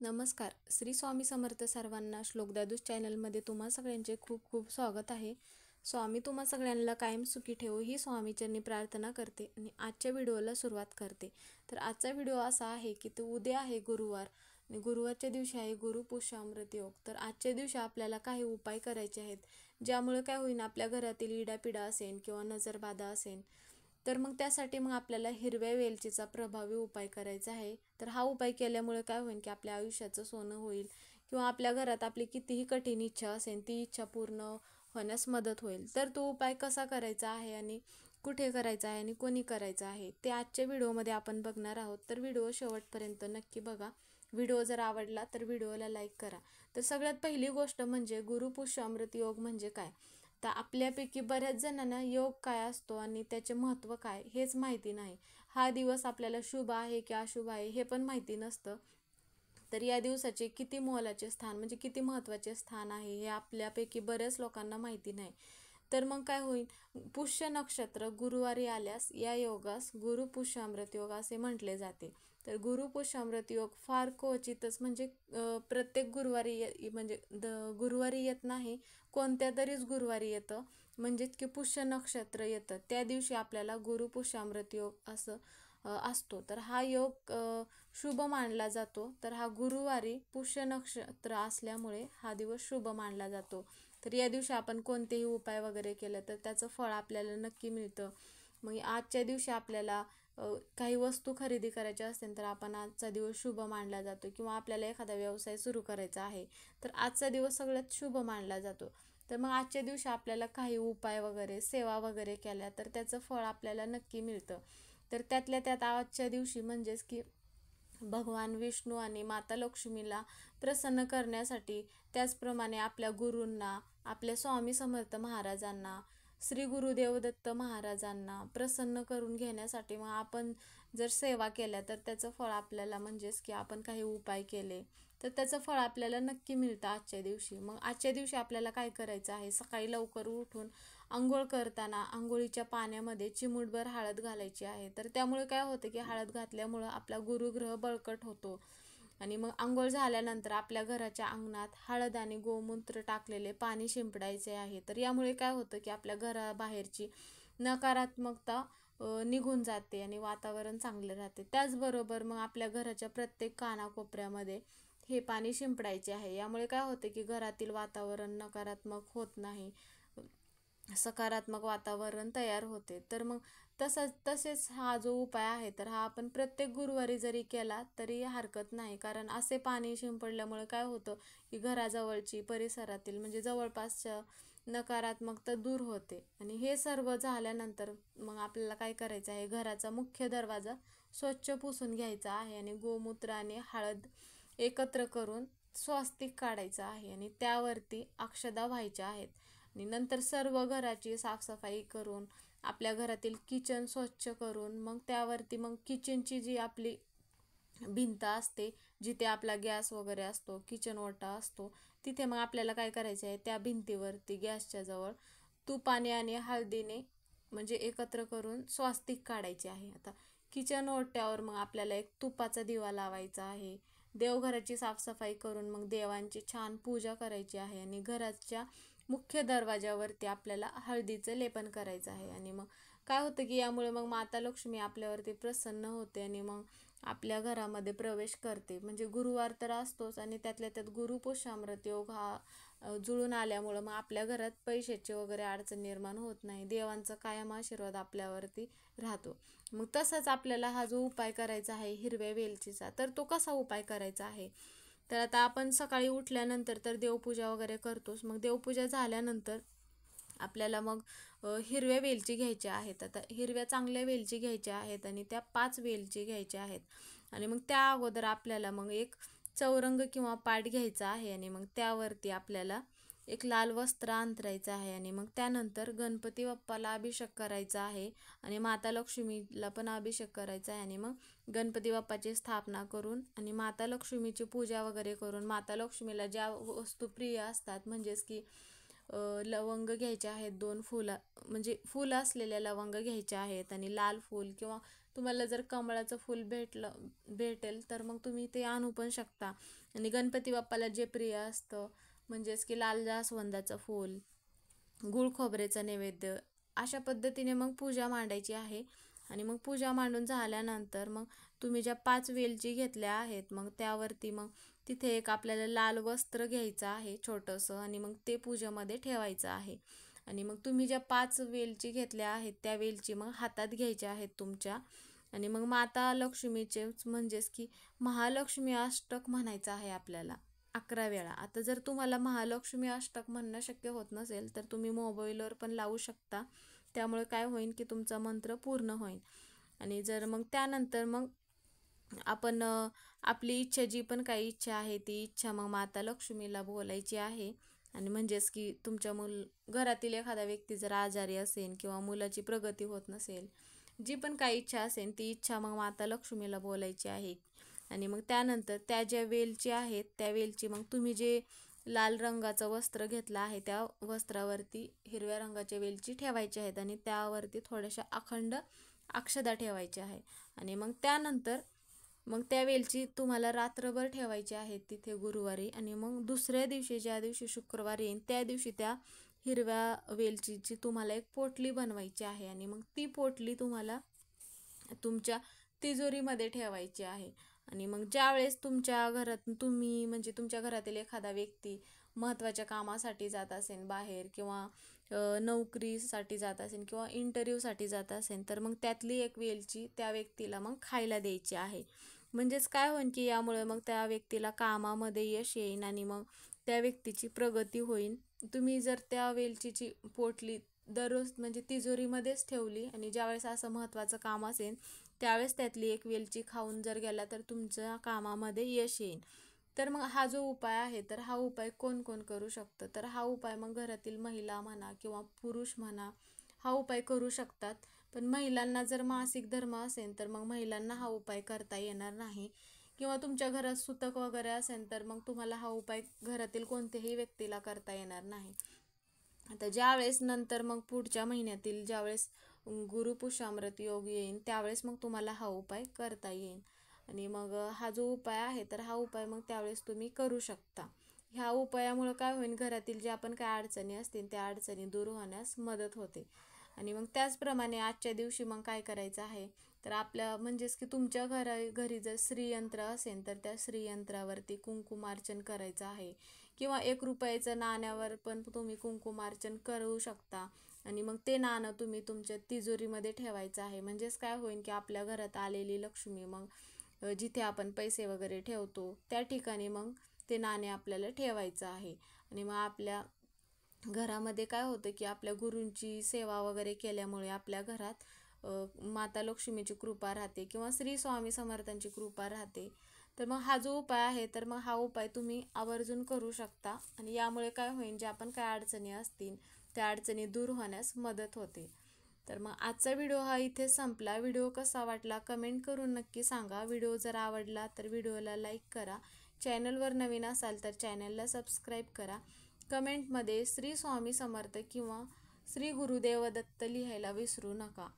नमस्कार. श्री स्वामी समर्थ सर्वांना. श्लोकदादूस चॅनलमध्ये तुम्हा सगळ्यांचे खूप खूप स्वागत आहे. स्वामी तुम्हा सगळ्यांना कायम सुखी ठेवो ही स्वामीचरणी प्रार्थना करते आणि आजच्या व्हिडिओला सुरुवात करते. तर आजचा व्हिडिओ असा आहे की तो उद्या आहे गुरुवार आणि गुरुवारच्या दिवशी आहे गुरुपुष्यामृत योग. तर आजच्या दिवशी आपल्याला काही उपाय करायचे आहेत ज्यामुळे काय होईल, आपल्या घरातील इडापिडा असेल किंवा नजरबाधा असेल तर मग त्यासाठी आपल्याला हिरव्या वेलचीचा प्रभावी उपाय करायचा आहे. तर हा उपाय केल्यामुळे काय होईल की आपल्या आयुष्याचं सोनं होईल किंवा आपल्या घरात आपली कितीही कठीण इच्छा असेल ती इच्छा पूर्ण होण्यास मदत होईल. तर तो उपाय कसा करायचा आहे आणि कुठे करायचा आहे आणि कोणी करायचा आहे ते आजच्या व्हिडिओमध्ये आपण बघणार आहोत. तर व्हिडिओ शेवटपर्यंत नक्की बघा. व्हिडिओ जर आवडला तर व्हिडिओला लाईक करा. तर सगळ्यात पहिली गोष्ट म्हणजे गुरुपुष्यामृत योग म्हणजे काय. तर आपल्यापैकी बऱ्याच जणांना योग काय असतो आणि त्याचे महत्त्व काय हेच माहिती नाही. हा दिवस आपल्याला शुभ आहे की अशुभ आहे हे पण माहिती नसतं. तर या दिवसाचे किती मोलाचे स्थान म्हणजे किती महत्त्वाचे स्थान आहे हे आपल्यापैकी बऱ्याच लोकांना माहिती नाही. तर मग काय होईल, पुष्य नक्षत्र गुरुवारी आल्यास या योगास गुरुपुष्यामृत योग असे म्हटले जाते. तर गुरुपुष्यामृत योग फार क्वचितच म्हणजे प्रत्येक गुरुवारी म्हणजे गुरुवारी येत नाही, कोणत्या तरीच गुरुवारी येतं. म्हणजेच की पुष्य नक्षत्र येतं त्या दिवशी आपल्याला गुरुपुष्यामृत योग असं असतो. तर हा योग शुभ मानला जातो. तर हा गुरुवारी पुष्य नक्षत्र असल्यामुळे हा दिवस शुभ मानला जातो. तर या दिवशी आपण कोणतेही उपाय वगैरे केलं तर त्याचं फळ आपल्याला नक्की मिळतं. मग आजच्या दिवशी आपल्याला काही वस्तू खरेदी करायच्या असतील तर आपण आजचा दिवस शुभ मानला जातो किंवा आपल्याला एखादा व्यवसाय सुरू करायचा आहे तर आजचा दिवस सगळ्यात शुभ मानला जातो. तर मग आजच्या दिवशी आपल्याला काही उपाय वगैरे सेवा वगैरे केल्या तर त्याचं फळ आपल्याला नक्की मिळतं. तर त्यातल्या त्यात आजच्या दिवशी म्हणजेच की भगवान विष्णू आणि माता लक्ष्मीला प्रसन्न करण्यासाठी, त्याचप्रमाणे आपल्या गुरूंना, आपल्या स्वामी समर्थ महाराजांना, श्री गुरुदेव दत्त महाराजांना प्रसन्न करून घेण्यासाठी मग आपण जर सेवा केल्या तर त्याचं फळ आपल्याला म्हणजेच की आपण काही उपाय केले तर त्याचं फळ आपल्याला नक्की मिळतं आजच्या दिवशी. मग आजच्या दिवशी आपल्याला काय करायचं आहे, सकाळी लवकर उठून आंघोळ करताना आंघोळीच्या पाण्यामध्ये चिमूटभर हळद घालायची आहे. तर त्यामुळे काय होतं की हळद घातल्यामुळं आपला गुरुग्रह बळकट होतो. आणि मग आंघोळ झाल्यानंतर आपल्या घराच्या अंगणात हळद आणि गोमूत्र टाकलेले पाणी शिंपडायचे आहे. तर यामुळे काय होतं की आपल्या घराबाहेरची नकारात्मकता निघून जाते आणि वातावरण चांगले राहते. त्याचबरोबर मग आपल्या घराच्या प्रत्येक कानाकोपऱ्यामध्ये हे पाणी शिंपडायचे आहे. यामुळे काय होते की घरातील वातावरण नकारात्मक होत नाही, सकारात्मक वातावरण तयार होते. तर मग तसेच हा जो उपाय आहे तर हा आपण प्रत्येक गुरुवारी जरी केला तरी हरकत नाही, कारण असे पाणी शिंपडल्यामुळे काय होतं की घराजवळची परिसरातील म्हणजे जवळपासच्या नकारात्मकता दूर होते. आणि हे सर्व झाल्यानंतर मग आपल्याला काय करायचं आहे, घराचा मुख्य दरवाजा स्वच्छ पुसून घ्यायचा आहे आणि गोमूत्र आणि हळद एकत्र करून स्वस्तिक काढायचं आहे आणि त्यावरती अक्षदा व्हायच्या आहेत. आणि नंतर सर्व घराची साफसफाई करून आपल्या घरातील किचन स्वच्छ करून मग त्यावरती मग किचनची जी आपली भिंत असते, जिथे आपला गॅस वगैरे असतो, किचन ओटा असतो, तिथे मग आपल्याला काय करायचं आहे, त्या भिंतीवरती गॅसच्या जवळ तुपाने आणि हळदीने म्हणजे एकत्र करून स्वास्तिक काढायचे आहे. आता किचन ओट्यावर मग आपल्याला एक तुपाचा दिवा लावायचा आहे. देवघराची साफसफाई करून मग देवांची छान पूजा करायची आहे आणि घराच्या मुख्य दरवाजावरती आपल्याला हळदीचं लेपन करायचं आहे. आणि मग काय होतं की यामुळे मग माता लक्ष्मी आपल्यावरती प्रसन्न होते आणि मग आपल्या घरामध्ये प्रवेश करते. म्हणजे गुरुवार तर असतोच आणि त्यातल्या त्यात गुरुपुष्यामृत योग हा जुळून आल्यामुळं मग आपल्या घरात पैशाची वगैरे अडचण निर्माण होत नाही, देवांचा कायम आशीर्वाद आपल्यावरती राहतो. मग तसंच आपल्याला हा जो उपाय करायचा आहे हिरव्या वेलचीचा, तर तो कसा उपाय करायचा आहे. तर आता आपण सकाळी उठल्यानंतर तर देवपूजा वगैरे करतोच. मग देवपूजा झाल्यानंतर आपल्याला मग हिरव्या वेलची घ्यायच्या आहेत. आता हिरव्या चांगल्या वेलची घ्यायच्या आहेत आणि त्या 5 वेलची घ्यायच्या आहेत. आणि मग त्या अगोदर आपल्याला मग एक चौरंग किंवा पाट घ्यायचा आहे आणि मग त्यावरती आपल्याला एक लाल वस्त्र अंथरायचं आहे आणि मग त्यानंतर गणपती बाप्पाला अभिषेक करायचा आहे आणि माता लक्ष्मीला पण अभिषेक करायचा आहे. आणि मग गणपती बाप्पाची स्थापना करून आणि माता लक्ष्मीची पूजा वगैरे करून माता लक्ष्मीला ज्या वस्तू प्रिय असतात म्हणजेच की लवंग घ्यायचे आहेत, 2 फुलं म्हणजे फुलं असलेल्या लवंग घ्यायच्या आहेत आणि लाल फूल किंवा तुम्हाला जर कमळाचं फूल भेटेल तर मग तुम्ही ते आणू पण शकता. आणि गणपती बाप्पाला जे प्रिय असतं म्हणजेच की लाल जास्वंदाचं फूल, गुळ खोबरेचं नैवेद्य, अशा पद्धतीने मग पूजा मांडायची आहे. आणि मग पूजा मांडून झाल्यानंतर मग तुम्ही ज्या 5 वेलची घेतल्या आहेत मग त्यावरती मग तिथे एक आपल्याला लाल वस्त्र घ्यायचं आहे छोटंसं, आणि मग ते पूजेमध्ये ठेवायचं आहे. आणि मग तुम्ही ज्या 5 वेलची घेतल्या आहेत त्या वेलची मग हातात घ्यायच्या आहेत तुमच्या. आणि मग माता लक्ष्मीचे म्हणजेच की महालक्ष्मी अष्टक म्हणायचं आहे आपल्याला 11 वेळा. आता जर तुम्हाला महालक्ष्मी अष्टक म्हणणं शक्य होत नसेल तर तुम्ही मोबाईलवर पण लावू शकता. त्यामुळे काय होईल की तुमचा मंत्र पूर्ण होईल. आणि जर मग त्यानंतर मग आपण आपली इच्छा, जी पण काही इच्छा आहे ती इच्छा मग माता लक्ष्मीला बोलायची आहे. आणि म्हणजेच की तुमच्या घरातील एखादा व्यक्ती जर आजारी असेल किंवा मुलाची प्रगती होत नसेल, जी पण काही इच्छा असेल ती इच्छा मग माता लक्ष्मीला बोलायची आहे. आणि मग त्यानंतर त्या ज्या वेलची आहेत त्या वेलची मग तुम्ही जे लाल रंगाचं वस्त्र घेतलं आहे त्या वस्त्रावरती हिरव्या रंगाच्या वेलची ठेवायची आहेत आणि त्यावरती थोड्याशा अखंड अक्षदा ठेवायच्या आहे. आणि मग त्यानंतर मग त्या वेलची तुम्हाला रात्रभर ठेवायची आहे तिथे गुरुवारी. आणि मग दुसऱ्या दिवशी, ज्या दिवशी शुक्रवार येईल त्या दिवशी त्या हिरव्या वेलचीची तुम्हाला एक पोटली बनवायची आहे. आणि मग ती पोटली तुम्हाला तुमच्या तिजोरीमध्ये ठेवायची आहे. आणि मग ज्यावेळेस तुमच्या घरात तुम्ही म्हणजे तुमच्या घरातील एखादा व्यक्ती महत्त्वाच्या कामासाठी जात असेल बाहेर, किंवा नोकरीसाठी जात असेल किंवा इंटरव्ह्यूसाठी जात असेल, तर मग त्यातली एक वेलची त्या व्यक्तीला मग खायला द्यायची आहे. म्हणजेच काय होईल की यामुळे मग त्या व्यक्तीला कामामध्ये यश येईल आणि मग त्या व्यक्तीची प्रगती होईल. तुम्ही जर त्या वेलचीची पोटली दररोज म्हणजे तिजोरीमध्येच ठेवली आणि ज्यावेळेस असं महत्त्वाचं काम असेल त्यावेळेस त्यातली एक वेलची खाऊन जर गेला तर तुमच्या कामामध्ये यश येईल. तर मग हा जो उपाय आहे तर हा उपाय कोण कोण करू शकतं, तर हा उपाय मग घरातील महिला म्हणा किंवा पुरुष म्हणा हा उपाय करू शकतात. पण महिलांना जर मासिक धर्म असेल तर मग महिलांना हा उपाय करता येणार नाही. किंवा तुमच्या घरात सुतक वगैरे असेल तर मग तुम्हाला हा उपाय घरातील कोणत्याही व्यक्तीला करता येणार नाही. आता ज्यावेळेस नंतर मग पुढच्या महिन्यातील ज्यावेळेस गुरुपुष्यामृत योग येईल त्यावेळेस मग तुम्हाला हा उपाय करता येईल. आणि मग हा जो उपाय आहे तर हा उपाय मग त्यावेळेस तुम्ही करू शकता. ह्या उपायामुळे काय होईल, घरातील ज्या पण काय अडचणी असतील त्या अडचणी दूर होण्यास मदत होते. आणि मग त्याचप्रमाणे आजच्या दिवशी मग काय करायचं आहे, तर आपल्या म्हणजेच की तुमच्या घरी जर श्रीयंत्र असेल तर त्या श्रीयंत्रावरती कुंकुमार्चन करायचं आहे. किंवा 1 रुपयाचं नाण्यावर पण तुम्ही कुंकुमार्चन करू शकता. आणि मग ते नाणं तुम्ही तुमच्या तिजोरीमध्ये ठेवायचं आहे. म्हणजेच काय होईल की आपल्या घरात आलेली लक्ष्मी मग जिथे आपण पैसे वगैरे ठेवतो त्या ठिकाणी मग ते नाणे आपल्याला ठेवायचं आहे. आणि मग आपल्या घरामध्ये काय होतं की आपल्या गुरूंची सेवा वगैरे केल्यामुळे आपल्या घरात माता लक्ष्मीची कृपा राहते किंवा श्री स्वामी समर्थांची कृपा राहते. तर मग हा जो उपाय आहे तर मग हा उपाय तुम्ही आवर्जून करू शकता. आणि यामुळे काय होईल, ज्या पण काय अडचणी असतील त्या अडचणी दूर होण्यास मदत होते. तर मग आजचा व्हिडिओ हा इथे संपला. व्हिडिओ कसा वाटला कमेंट करून नक्की सांगा. व्हिडिओ जर आवडला तर व्हिडिओला लाईक करा. चॅनलवर नवीन असाल तर चॅनलला सबस्क्राईब करा. कमेंटमध्ये श्री स्वामी समर्थ किंवा श्री गुरुदेव दत्त लिहायला विसरू नका.